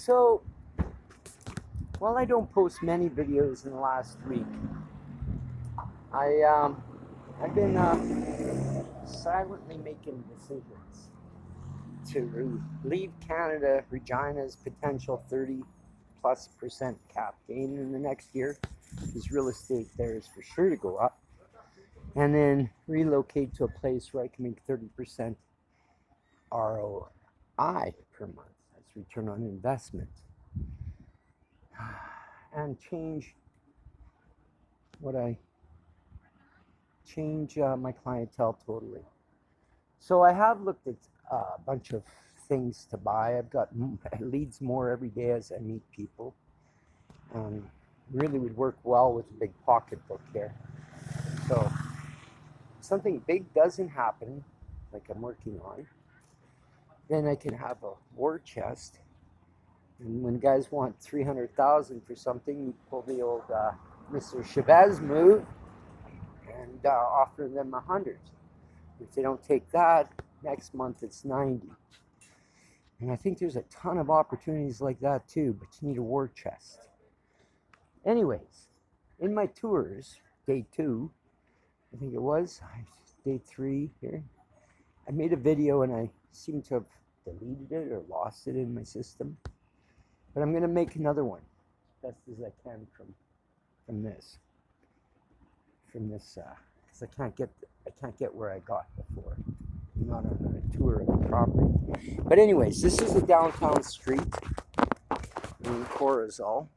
So, while I don't post many videos in the last week, I've been silently making decisions to leave Canada, Regina's potential 30+% cap gain in the next year, because real estate there is for sure to go up, and then relocate to a place where I can make 30% ROI per month. That's return on investment. And change my clientele totally. So I have looked at a bunch of things to buy. I've got leads more every day as I meet people. Really would work well with a big pocketbook here. So if something big doesn't happen, like I'm working on, then I can have a war chest. And when guys want $300,000 for something, you pull the old Mr. Chavez move and offer them $100. If they don't take that, next month it's $90. And I think there's a ton of opportunities like that too, but you need a war chest. Anyways, in my tours, day 2, I think it was, day 3 here, I made a video and I seem to have deleted it or lost it in my system. But I'm going to make another one, best as I can from this, because I can't get where I got before. I'm not on a tour of the property. But anyways, this is a downtown street in Corozal.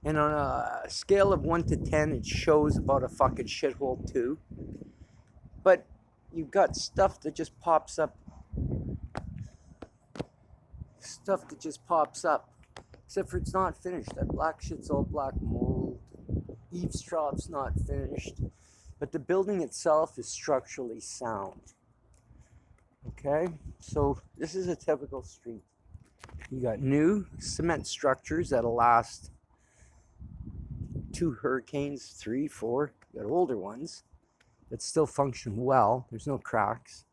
And on a scale of 1 to 10, it shows about a fucking shithole 2. But you've got stuff that just pops up. Except for it's not finished. That black shit's all black mold. Eavesdrop's not finished. But the building itself is structurally sound. Okay? So this is a typical street. You got new cement structures that'll last 2 hurricanes, 3, 4. You got older ones that still function well. There's no cracks.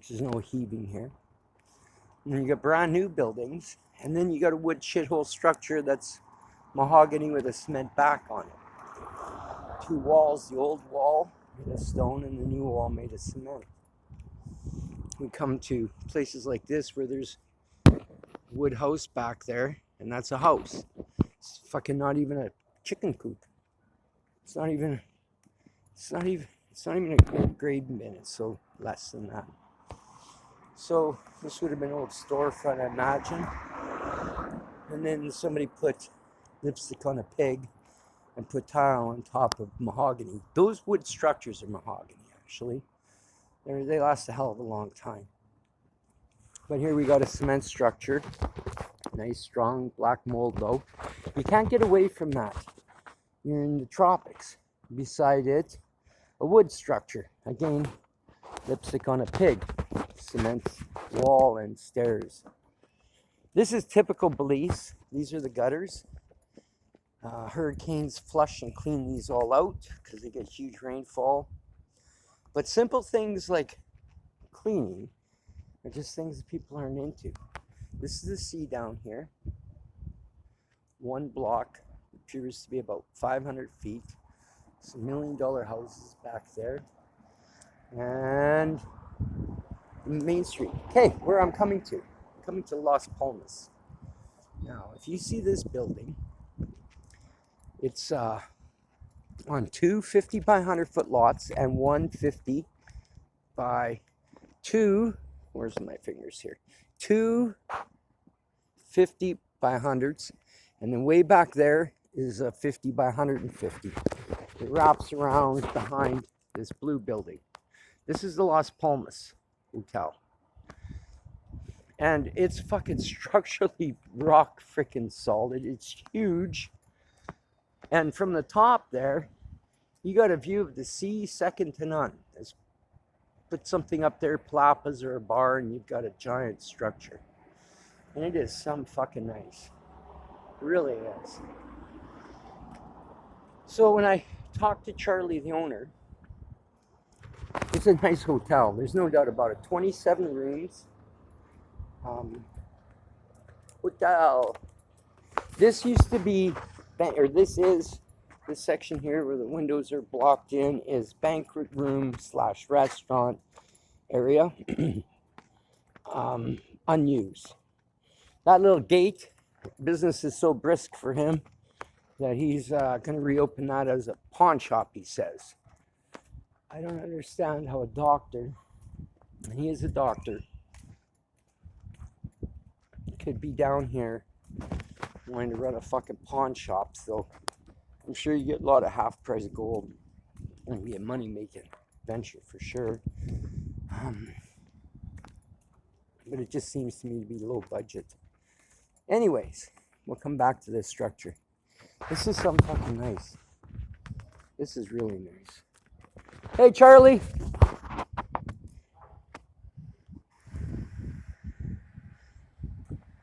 There's no heaving here. And then you got brand new buildings. And then you got a wood shithole structure that's mahogany with a cement back on it. 2 walls, the old wall made of stone and the new wall made of cement. We come to places like this where there's a wood house back there, and that's a house. It's fucking not even a chicken coop. It's not even a grade bin. It's so less than that. So this would have been an old storefront, I imagine. And then somebody put lipstick on a pig and put tile on top of mahogany. Those wood structures are mahogany, actually. They last a hell of a long time. But here we got a cement structure. Nice, strong, black mold, though. You can't get away from that. You're in the tropics. Beside it, a wood structure. Again, lipstick on a pig. Cement wall and stairs. This is typical Belize. These are the gutters. Hurricanes flush and clean these all out because they get huge rainfall. But simple things like cleaning are just things that people aren't into. This is the sea down here. 1 block appears to be about 500 feet. Some $1 million houses back there. And Main Street. Okay, where I'm coming to. I'm coming to Las Palmas. Now, if you see this building, it's on 2 50 by 100 foot lots and 1 50 by 2, where's my fingers here? 2 50 by 100s, and then way back there is a 50 by 150. It wraps around behind this blue building. This is the Las Palmas Hotel. And it's fucking structurally rock freaking solid. It's huge. And from the top there, you got a view of the sea second to none. Let's put something up there, plapas or a bar, and you've got a giant structure. And it is some fucking nice. It really is. So when I talked to Charlie, the owner, it's a nice hotel. There's no doubt about it. 27 rooms. Hotel. This used to be, this section here where the windows are blocked in is banquet room / restaurant area. Unused. That little gate, business is so brisk for him that he's going to reopen that as a pawn shop, he says. I don't understand how a doctor, and he is a doctor, could be down here wanting to run a fucking pawn shop. So I'm sure you get a lot of half price gold. It's going to be a money making venture for sure. But it just seems to me to be low budget. Anyways, we'll come back to this structure. This is something fucking nice. This is really nice. Hey, Charlie.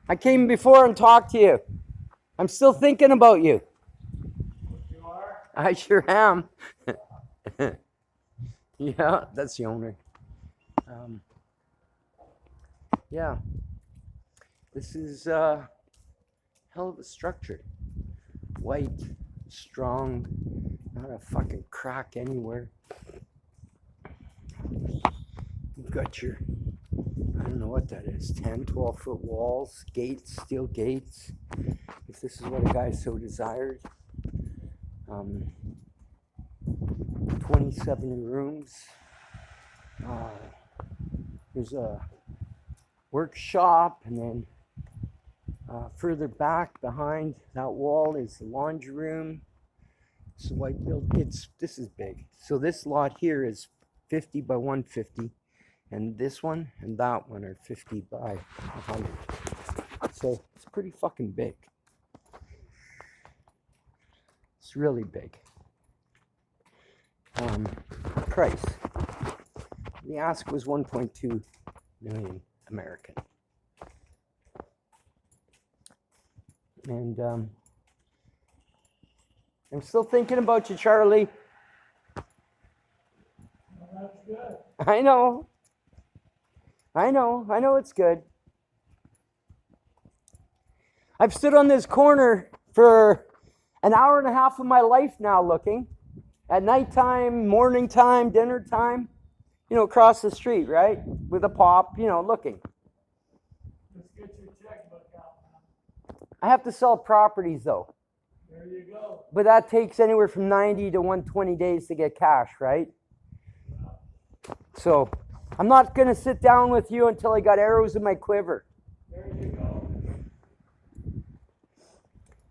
I came before and talked to you. I'm still thinking about you. You are? I sure am. Yeah, that's the owner. Yeah. This is hell of a structure. White, strong, not a fucking crack anywhere. You've got your, I don't know what that is, 10, 12-foot walls, gates, steel gates, if this is what a guy so desired. 27 rooms. There's a workshop, and then further back behind that wall is the laundry room. It's a white building. This is big. So this lot here is 50 by 150, and this one and that one are 50 by 100. So it's pretty fucking big. It's really big. Price. The ask was 1.2 million American. And I'm still thinking about you, Charlie. Well, that's good. I know it's good. I've stood on this corner for an hour and a half of my life now looking. At nighttime, morning time, dinner time, across the street, right? With a pop, looking. Let's get your checkbook out, man. I have to sell properties though. There you go. But that takes anywhere from 90 to 120 days to get cash, right? So I'm not going to sit down with you until I got arrows in my quiver. There you go.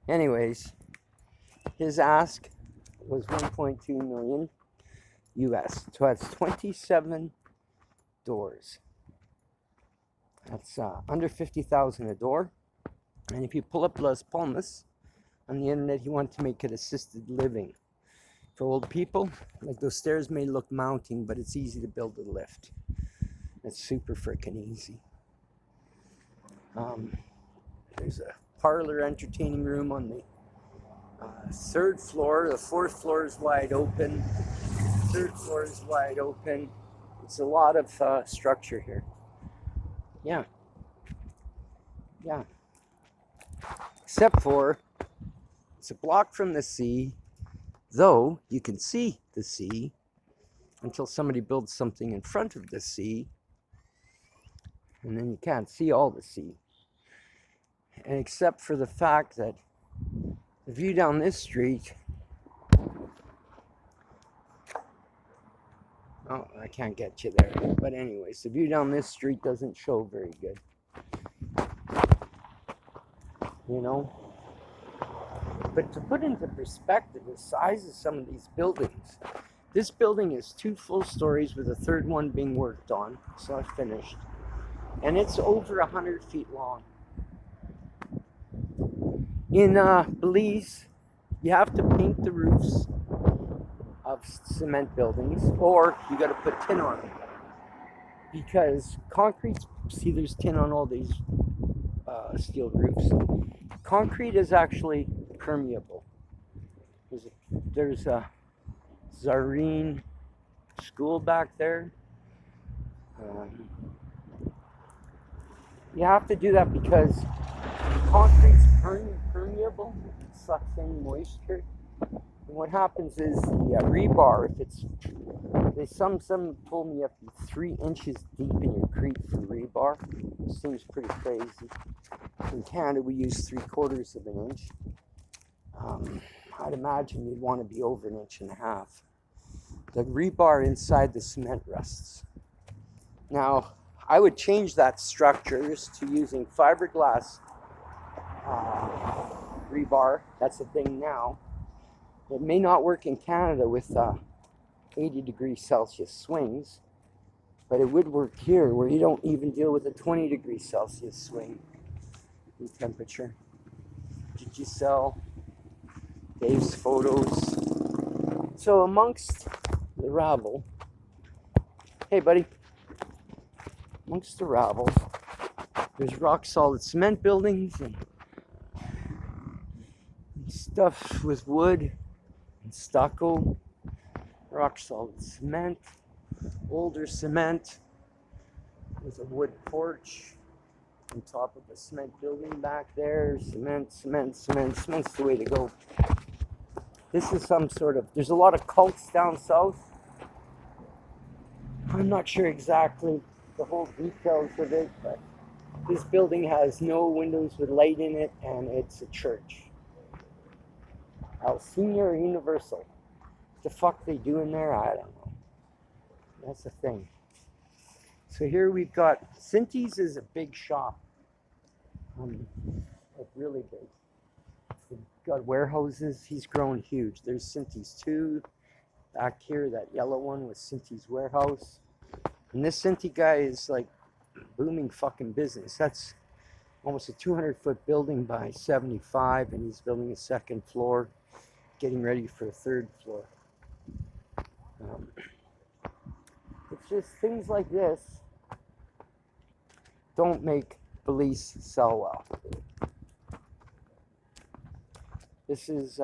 Anyways, his ask was 1.2 million US. So that's 27 doors. That's under 50,000 a door. And if you pull up Las Palmas on the internet, he wanted to make it assisted living for old people. Like those stairs may look mounting, but it's easy to build a lift. It's super freaking easy. There's a parlor entertaining room on the third floor. The fourth floor is wide open. Third floor is wide open. It's a lot of structure here. Yeah. Except for it's a block from the sea, though you can see the sea until somebody builds something in front of the sea, and then you can't see all the sea. And except for the fact that the view down this street, oh, I can't get you there. But anyways, the view down this street doesn't show very good. But to put into perspective the size of some of these buildings, this building is 2 full stories with a third one being worked on. It's not finished. And it's over 100 feet long. In Belize, you have to paint the roofs of cement buildings, or you got to put tin on them. Because concrete, see there's tin on all these steel roofs. Concrete is actually permeable. There's a Zareen school back there. You have to do that because concrete's permeable, it sucks in moisture. And what happens is the rebar, if it's, some told me you have to be 3 inches deep in your crete for rebar. It seems pretty crazy. In Canada, we use 3/4 of an inch. I'd imagine you'd want to be over 1.5 inches. The rebar inside the cement rusts. Now, I would change that structures to using fiberglass rebar. That's the thing now. It may not work in Canada with 80 degrees Celsius swings, but it would work here where you don't even deal with a 20 degrees Celsius swing in temperature. Giselle, Dave's photos. So amongst the rabble, hey buddy, amongst the rabble, there's rock solid cement buildings and stuff with wood and stucco, rock solid cement, older cement with a wood porch on top of a cement building back there. Cement's the way to go. This is some sort of, there's a lot of cults down south. I'm not sure exactly the whole details of it, but this building has no windows with light in it, and it's a church. Senior Universal. What the fuck they do in there? I don't know. That's the thing. So here we've got, Cinty's is a big shop. Like really big. They've got warehouses. He's grown huge. There's Cinty's 2. Back here, that yellow one was Cinty's warehouse. And this Cinty guy is like booming fucking business. That's almost a 200-foot building by 75, and he's building a 2nd floor, getting ready for a 3rd floor. It's just things like this don't make Belize sell well. This is,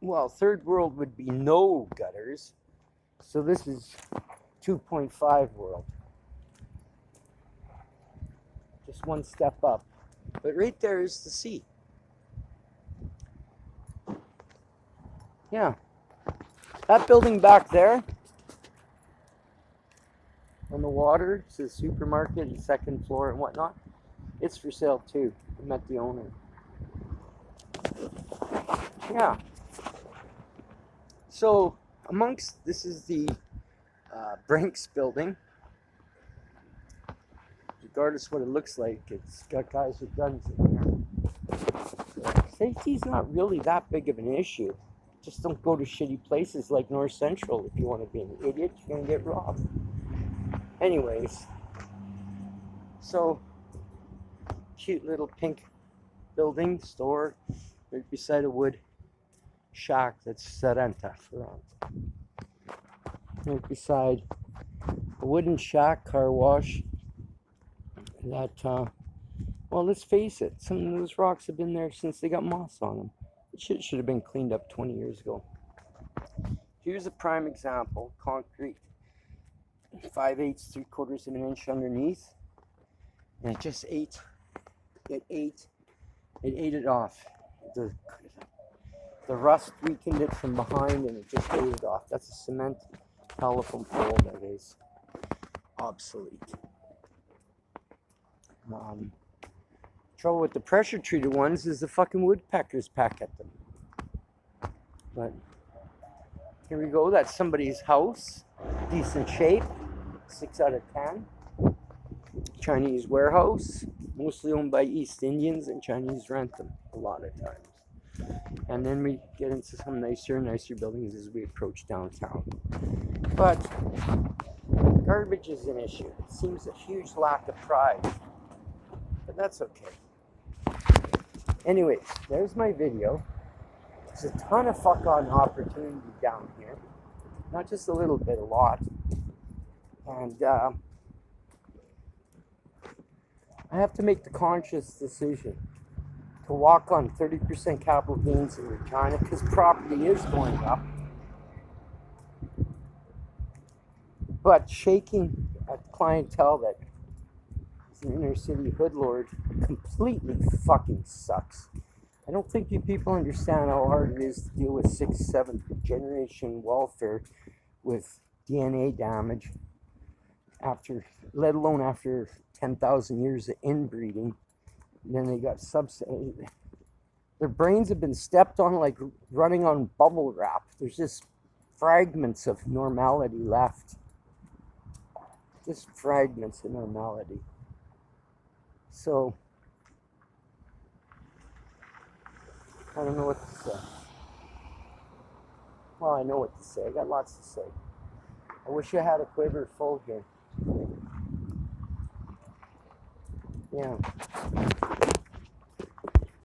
well, 3rd world would be no gutters. So this is 2.5 world. Just one step up. But right there is the sea. Yeah. That building back there on the water, it's a supermarket and 2nd floor and whatnot. It's for sale too. I met the owner. Yeah. So amongst, this is the Brinks building. Regardless what it looks like, it's got guys with guns in there. So safety's not really that big of an issue. Just don't go to shitty places like North Central if you want to be an idiot. You're going to get robbed. Anyways, so cute little pink building, store, right beside a wood shack that's Sarenta for right beside a wooden shack, car wash. That, well, let's face it, some of those rocks have been there since they got moss on them. It should have been cleaned up 20 years ago. Here's a prime example, concrete, 5/8, 3/4 of an inch underneath, and it just ate it off. The rust weakened it from behind, and it just ate it off. That's a cement telephone pole that is obsolete. Trouble with the pressure treated ones is the fucking woodpeckers peck at them. But here we go. That's somebody's house, decent shape, 6 out of 10. Chinese warehouse, mostly owned by East Indians, and Chinese rent them a lot of times. And then we get into some nicer buildings as we approach downtown. But garbage is an issue. It seems a huge lack of pride. But that's okay. Anyways, there's my video. There's a ton of fuck-on opportunity down here. Not just a little bit, a lot. And I have to make the conscious decision to walk on 30% capital gains in Regina because property is going up. But shaking at clientele that He's an inner city hood lord. Completely fucking sucks. I don't think you people understand how hard it is to deal with 6th, 7th generation welfare with DNA damage after, let alone after 10,000 years of inbreeding. And then they got their brains have been stepped on like running on bubble wrap. There's just fragments of normality left. Just fragments of normality. So, I don't know what to say. Well, I know what to say. I got lots to say. I wish I had a quiver full here. Yeah.